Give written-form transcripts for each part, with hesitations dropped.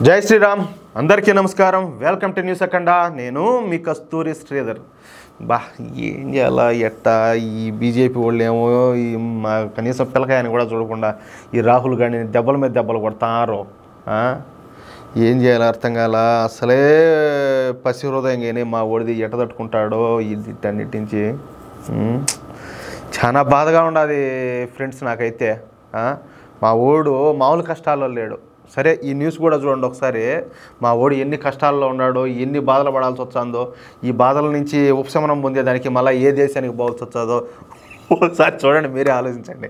జై శ్రీరామ్ అందరికీ నమస్కారం. వెల్కమ్ టు న్యూస్ అఖండ. నేను మీ కస్తూరి శ్రీధర్. ఏం చేయాలా ఎట్టా ఈ బీజేపీ వాళ్ళు ఏమో ఈ మా కనీసం పిల్లకాయని కూడా చూడకుండా ఈ రాహుల్ గాంధీని దెబ్బల మీద దెబ్బలు కొడతారు. ఏం చేయాలో అర్థం కాల. అసలే పసి హృదయం కానీ మా ఓడిది ఎట్ట తట్టుకుంటాడో వీటన్నిటించి చాలా బాధగా ఉండదు ఫ్రెండ్స్. నాకైతే మా ఓడు మామూలు కష్టాల్లో లేడు. సరే, ఈ న్యూస్ కూడా చూడండి ఒకసారి. మా ఓడి ఎన్ని కష్టాల్లో ఉన్నాడో, ఎన్ని బాధలు పడాల్సి వచ్చాందో, ఈ బాధల నుంచి ఉపశమనం పొందేదానికి మళ్ళీ ఏ దేశానికి పోవాల్సి వచ్చాదో ఒకసారి చూడండి, మీరే ఆలోచించండి.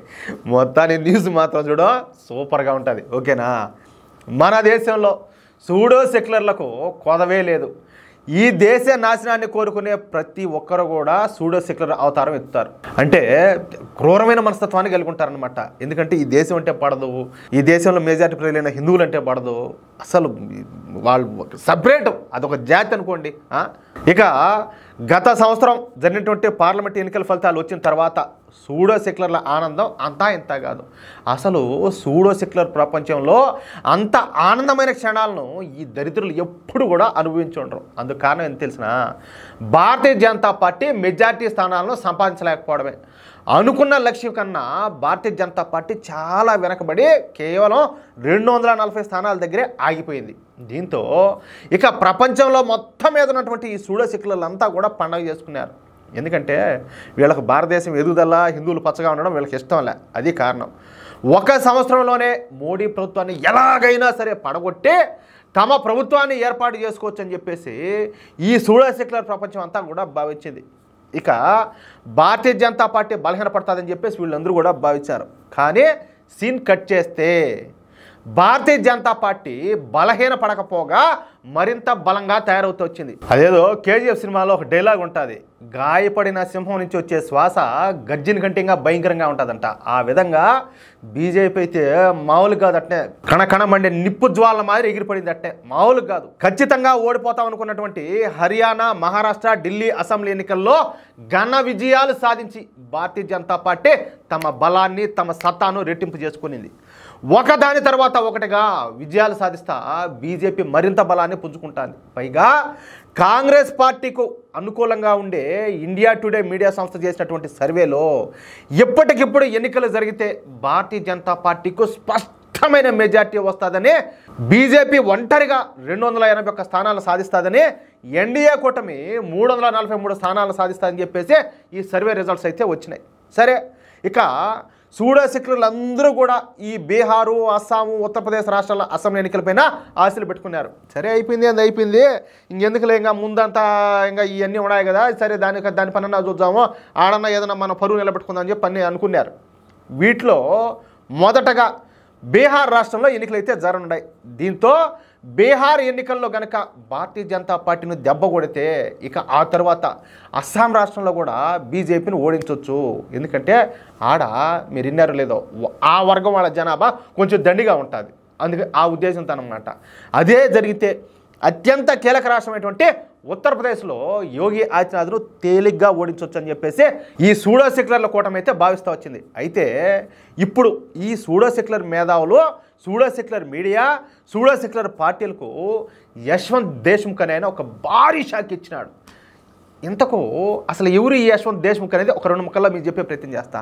మొత్తాన్ని న్యూస్ మాత్రం చూడ సూపర్గా ఉంటుంది. ఓకేనా? మన దేశంలో సూడో సెక్యులర్లకు కొదవే లేదు. ఈ దేశ నాశనాన్ని కోరుకునే ప్రతి ఒక్కరు కూడా సూడో సెక్యులర్ అవతారం ఎత్తుతారు. అంటే క్రూరమైన మనస్తత్వాన్ని కలిగి ఉంటారనమాట. ఎందుకంటే ఈ దేశం అంటే పడదు, ఈ దేశంలో మెజారిటీ ప్రజలైన హిందువులు అంటే పడదు. అసలు వాళ్ళు సపరేట్, అదొక జాతి అనుకోండి. ఇక గత సంవత్సరం జరిగినటువంటి పార్లమెంట్ ఎన్నికల ఫలితాలు వచ్చిన తర్వాత సూడో సెక్యులర్ల ఆనందం అంతా ఇంత కాదు. అసలు సూడో సెక్యులర్ ప్రపంచంలో అంత ఆనందమైన క్షణాలను ఈ దరిద్రులు ఎప్పుడు కూడా అనుభవించి ఉండరు. అందుకు కారణం ఎంత తెలిసినా, భారతీయ జనతా పార్టీ మెజారిటీ స్థానాలను సంపాదించలేకపోవడమే. అనుకున్న లక్ష్యం కన్నా భారతీయ జనతా పార్టీ చాలా వెనకబడి కేవలం 240 స్థానాల దగ్గరే ఆగిపోయింది. దీంతో ఇక ప్రపంచంలో మొత్తం మీద ఉన్నటువంటి ఈ సూడో సెక్యులర్లు అంతా కూడా పండగ చేసుకున్నారు. ఎందుకంటే వీళ్ళకు భారతదేశం ఎదుగుదల, హిందువులు పచ్చగా ఉండడం వీళ్ళకి ఇష్టంలే. అది కారణం. ఒక సంవత్సరంలోనే మోడీ ప్రభుత్వాన్ని ఎలాగైనా సరే పడగొట్టి తమ ప్రభుత్వాన్ని ఏర్పాటు చేసుకోవచ్చు అని చెప్పేసి ఈ సూడో సెక్యులర్ ప్రపంచం అంతా కూడా భావించింది. ఇక భారతీయ జనతా పార్టీ బలహీనపడుతుందని చెప్పేసి వీళ్ళందరూ కూడా భావించారు. కానీ సీన్ కట్ చేస్తే భారతీయ జనతా పార్టీ బలహీన పడకపోగా మరింత బలంగా తయారవుతూ వచ్చింది. అదేదో కేజీఎఫ్ సినిమాలో ఒక డైలాగ్ ఉంటుంది, గాయపడిన సింహం నుంచి వచ్చే శ్వాస గర్జిన కంటే ఇంకా భయంకరంగా ఉంటుందంట. ఆ విధంగా బీజేపీ అయితే మామూలు కాదు, అట్నే కణకణ మండే నిప్పు జ్వాల మాదిరి ఎగిరిపడింది. అట్నే మామూలు కాదు. ఖచ్చితంగా ఓడిపోతాం అనుకున్నటువంటి హర్యానా, మహారాష్ట్ర, ఢిల్లీ అసెంబ్లీ ఎన్నికల్లో ఘన విజయాలు సాధించి భారతీయ జనతా పార్టీ తమ బలాన్ని, తమ సత్తాను రెట్టింపు చేసుకునింది. ఒకదాని తర్వాత ఒకటిగా విజయాలు సాధిస్తా బీజేపీ మరింత బలాన్ని పుంజుకుంటుంది. పైగా కాంగ్రెస్ పార్టీకు అనుకూలంగా ఉండే ఇండియా టుడే మీడియా సంస్థ చేసినటువంటి సర్వేలో ఎప్పటికిప్పుడు ఎన్నికలు జరిగితే భారతీయ జనతా పార్టీకు స్పష్టమైన మెజార్టీ వస్తుందని, బీజేపీ ఒంటరిగా 281 స్థానాలు సాధిస్తుందని, ఎన్డీఏ కూటమి 343 స్థానాలు సాధిస్తుందని చెప్పేసి ఈ సర్వే రిజల్ట్స్ అయితే వచ్చినాయి. సరే, ఇక సూడో సెక్యులర్లు అందరూ కూడా ఈ బీహారు, అస్సాము, ఉత్తరప్రదేశ్ రాష్ట్రాల అసెంబ్లీ ఎన్నికలపైన ఆశలు పెట్టుకున్నారు. సరే, అయిపోయింది, అది అయిపోయింది, ఇంకెందుకులే, ఇంకా ముందంతా ఇంకా ఇవన్నీ ఉన్నాయి కదా, సరే దాని పనన్నా చూద్దాము, ఆడన్నా ఏదన్నా మనం పరువు నిలబెట్టుకుందాం అని చెప్పి పని అనుకున్నారు. వీటిలో మొదటగా బీహార్ రాష్ట్రంలో ఎన్నికలు అయితే జరగనున్నాయి. దీంతో బీహార్ ఎన్నికల్లో కనుక భారతీయ జనతా పార్టీని దెబ్బ కొడితే ఇక ఆ తర్వాత అస్సాం రాష్ట్రంలో కూడా బీజేపీని ఓడించవచ్చు. ఎందుకంటే ఆడ మీరు విన్నారో లేదో, ఆ వర్గం వాళ్ళ జనాభా కొంచెం దండిగా ఉంటుంది. అందుకే ఆ ఉద్దేశంతో అన్నమాట. అదే జరిగితే అత్యంత కీలక రాష్ట్రమైనటువంటి ఉత్తరప్రదేశ్లో యోగి ఆదిత్యనాథ్ను తేలిగ్గా ఓడించవచ్చు అని చెప్పేసి ఈ సూడో సెక్యులర్ల కూటమి అయితే భావిస్తూ వచ్చింది. అయితే ఇప్పుడు ఈ సూడో సెక్యులర్ మేధావులు, pseudo secular media, pseudo secular పార్టీలకు యశ్వంత్ దేశ్ముఖ్ అనే ఒక భారీ షాక్ ఇచ్చినాడు. ఇంతకు అసలు ఎవరు ఈ యశ్వంత్ దేశ్ముఖ్ అనేది ఒక 2 ముక్కల్లో మీకు చెప్పే ప్రయత్నం చేస్తా.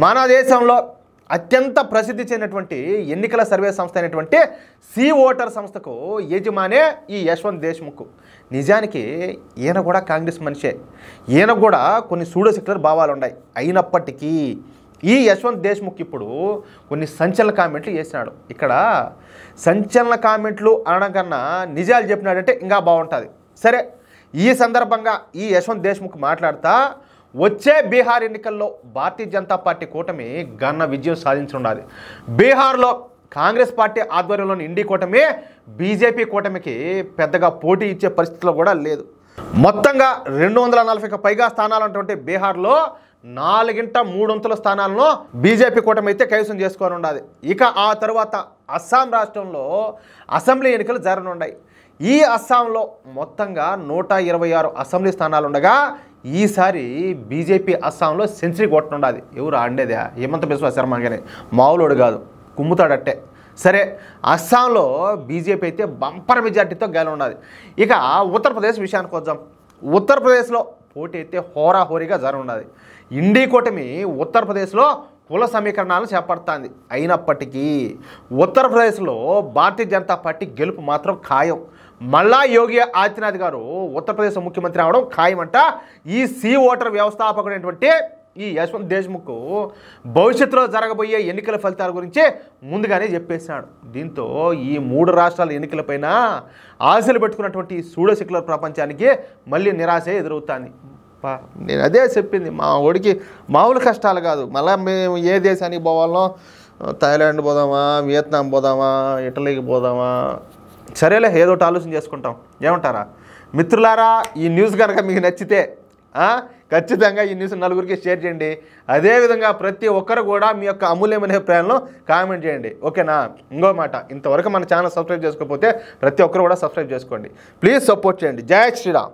మన దేశంలో అత్యంత ప్రసిద్ధి చెందినటువంటి ఎన్నికల సర్వే సంస్థ అయినటువంటి సి ఓటర్ సంస్థకు యజమానే ఈ యశ్వంత్ దేశ్ముఖ్. నిజానికి ఈయన కూడా కాంగ్రెస్ మనిషే. ఈయన కూడా కొన్ని సూడో సెక్యులర్ భావాలు ఉన్నాయి. అయినప్పటికీ ఈ యశ్వంత్ దేశ్ముఖ్ ఇప్పుడు కొన్ని సంచలన కామెంట్లు చేసినాడు. ఇక్కడ సంచలన కామెంట్లు అనడం కన్నా నిజాలు చెప్పినాడంటే ఇంకా బాగుంటుంది. సరే, ఈ సందర్భంగా ఈ యశ్వంత్ దేశ్ముఖ్ మాట్లాడుతా, వచ్చే బీహార్ ఎన్నికల్లో భారతీయ జనతా పార్టీ కూటమి ఘన విజయం సాధించనున్నది. బీహార్లో కాంగ్రెస్ పార్టీ ఆధ్వర్యంలోని ఇండి కూటమి బీజేపీ కూటమికి పెద్దగా పోటీ ఇచ్చే పరిస్థితిలో కూడా లేదు. మొత్తంగా 240కి పైగా స్థానాలు ఉన్నటువంటి బీహార్లో 4/3 స్థానాలను బీజేపీ కూటమి అయితే కైవసం చేసుకొని ఉన్నది. ఇక ఆ తర్వాత అస్సాం రాష్ట్రంలో అసెంబ్లీ ఎన్నికలు జరగనున్నాయి. ఈ అస్సాంలో మొత్తంగా 126 అసెంబ్లీ స్థానాలు ఉండగా ఈసారి బీజేపీ అస్సాంలో సెంచరీ కొట్టనుండాది. ఎవరు ఆడేదే? హిమంత బిశ్వ శర్మ కానీ మామూలుడు కాదు, కుమ్ముతాడట్టే. సరే, అస్సాంలో బీజేపీ అయితే బంపర్ మెజార్టీతో గెలవన్నది. ఇక ఉత్తరప్రదేశ్ విషయానికి వద్దాం. ఉత్తరప్రదేశ్లో పోటీ అయితే హోరాహోరీగా జరగనున్నది. ఇండీ కూటమి ఉత్తరప్రదేశ్లో కుల సమీకరణాలను చేపడుతుంది. అయినప్పటికీ ఉత్తరప్రదేశ్లో భారతీయ జనతా పార్టీ గెలుపు మాత్రం ఖాయం. మళ్ళా యోగి ఆదిత్యనాథ్ గారు ఉత్తరప్రదేశ్ ముఖ్యమంత్రి అవడం ఖాయమంట. ఈ ఓటర్ వ్యవస్థాపకుడైనటువంటి ఈ యశ్వంత్ దేశ్ముఖ్ భవిష్యత్తులో జరగబోయే ఎన్నికల ఫలితాల గురించి ముందుగానే చెప్పేశాడు. దీంతో ఈ 3 రాష్ట్రాల ఎన్నికలపైన ఆశలు పెట్టుకున్నటువంటి సూడో సెక్యులర్ ప్రపంచానికి మళ్ళీ నిరాశ ఎదురవుతుంది. నేను అదే చెప్పింది, మా ఓడికి మామూలు కష్టాలు కాదు. మళ్ళీ మేము ఏ దేశానికి పోవాలో, థాయిలాండ్ పోదామా, వియత్నాం పోదామా, ఇటలీకి పోదామా, సరేలే ఏదో ఒకటి ఆలోచన చేసుకుంటాం. ఏమంటారా మిత్రులారా? ఈ న్యూస్ కనుక మీకు నచ్చితే ఖచ్చితంగా ఈ న్యూస్ నలుగురికి షేర్ చేయండి. అదేవిధంగా ప్రతి ఒక్కరు కూడా మీ యొక్క అమూల్యమైన అభిప్రాయంలో కామెంట్ చేయండి. ఓకేనా? ఇంకో మాట, ఇంతవరకు మన ఛానల్ సబ్స్క్రైబ్ చేసుకోకపోతే ప్రతి ఒక్కరు కూడా సబ్స్క్రైబ్ చేసుకోండి. ప్లీజ్ సపోర్ట్ చేయండి. జై శ్రీరామ్.